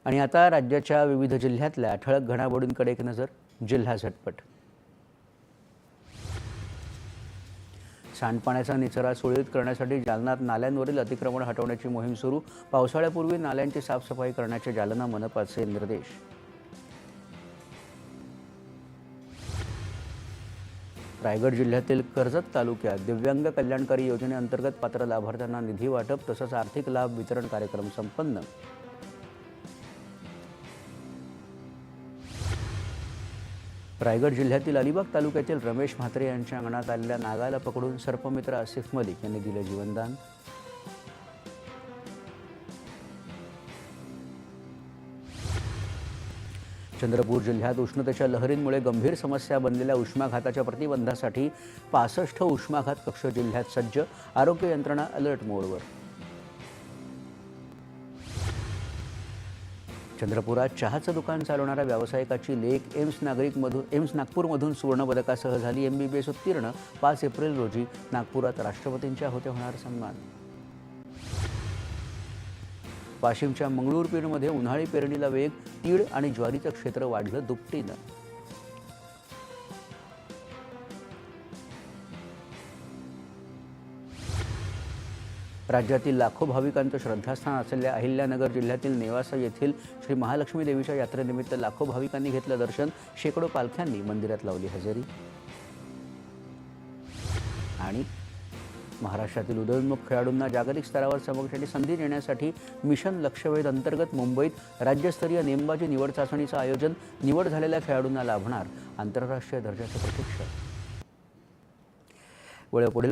आणि आता राज्याच्या विविध जिल्ह्यातल्या ठळक घडामोडींकडे एक नजर. जिल्हा झटपट. सांडपाण्याचा निचरा सुरळीत करण्यासाठी जालन्यात नाल्यांवरील अतिक्रमण हटवण्याची मोहीम सुरू. पावसाळ्यापूर्वी नाल्यांची साफसफाई करण्याचे जालना मनपाचे निर्देश. रायगड जिल्ह्यातील कर्जत तालुक्यात दिव्यांग कल्याणकारी योजनेअंतर्गत पात्र लाभार्थ्यांना निधी वाटप तसंच आर्थिक लाभ वितरण कार्यक्रम संपन्न. रायगड जिल्ह्यातील अलिबाग तालुक्यातील रमेश म्हात्रे यांच्या अंगणात आलेल्या नागाला पकडून सर्पमित्र आसिफ मलिक यांनी दिले जीवनदान. चंद्रपूर जिल्ह्यात उष्णतेच्या लहरींमुळे गंभीर समस्या बनलेल्या उष्माघाताच्या प्रतिबंधासाठी 65 उष्माघात कक्ष जिल्ह्यात सज्ज. आरोग्य यंत्रणा अलर्ट मोडवर. चंद्रपुरात चहाचं दुकान चालवणाऱ्या व्यावसायिकाची लेक एम्स नागपूरमधून सुवर्णपदकासह झाली. MBBS उत्तीर्ण. 5 एप्रिल रोजी नागपुरात राष्ट्रपतींच्या होते होणार सन्मान. वाशिमच्या मंगळूरपीरमध्ये उन्हाळी पेरणीला वेग. तीळ आणि ज्वारीचं क्षेत्र वाढलं दुपटीनं. राज्यातील लाखो भाविकांचं श्रद्धास्थान असलेल्या अहिल्यानगर जिल्ह्यातील नेवासा येथील श्री महालक्ष्मी देवीच्या यात्रेनिमित्त लाखो भाविकांनी घेतलं दर्शन. शेकडो पालख्यांनी मंदिरात लावली हजेरी. आणि महाराष्ट्रातील उदयोन्मुख खेळाडूंना जागतिक स्तरावर चमकण्याची संधी देण्यासाठी मिशन लक्ष्यवेध अंतर्गत मुंबईत राज्यस्तरीय नेमबाजी निवड चाचणीचं आयोजन. निवड झालेल्या खेळाडूंना लाभणार आंतरराष्ट्रीय दर्जाचं प्रशिक्षण. पुढील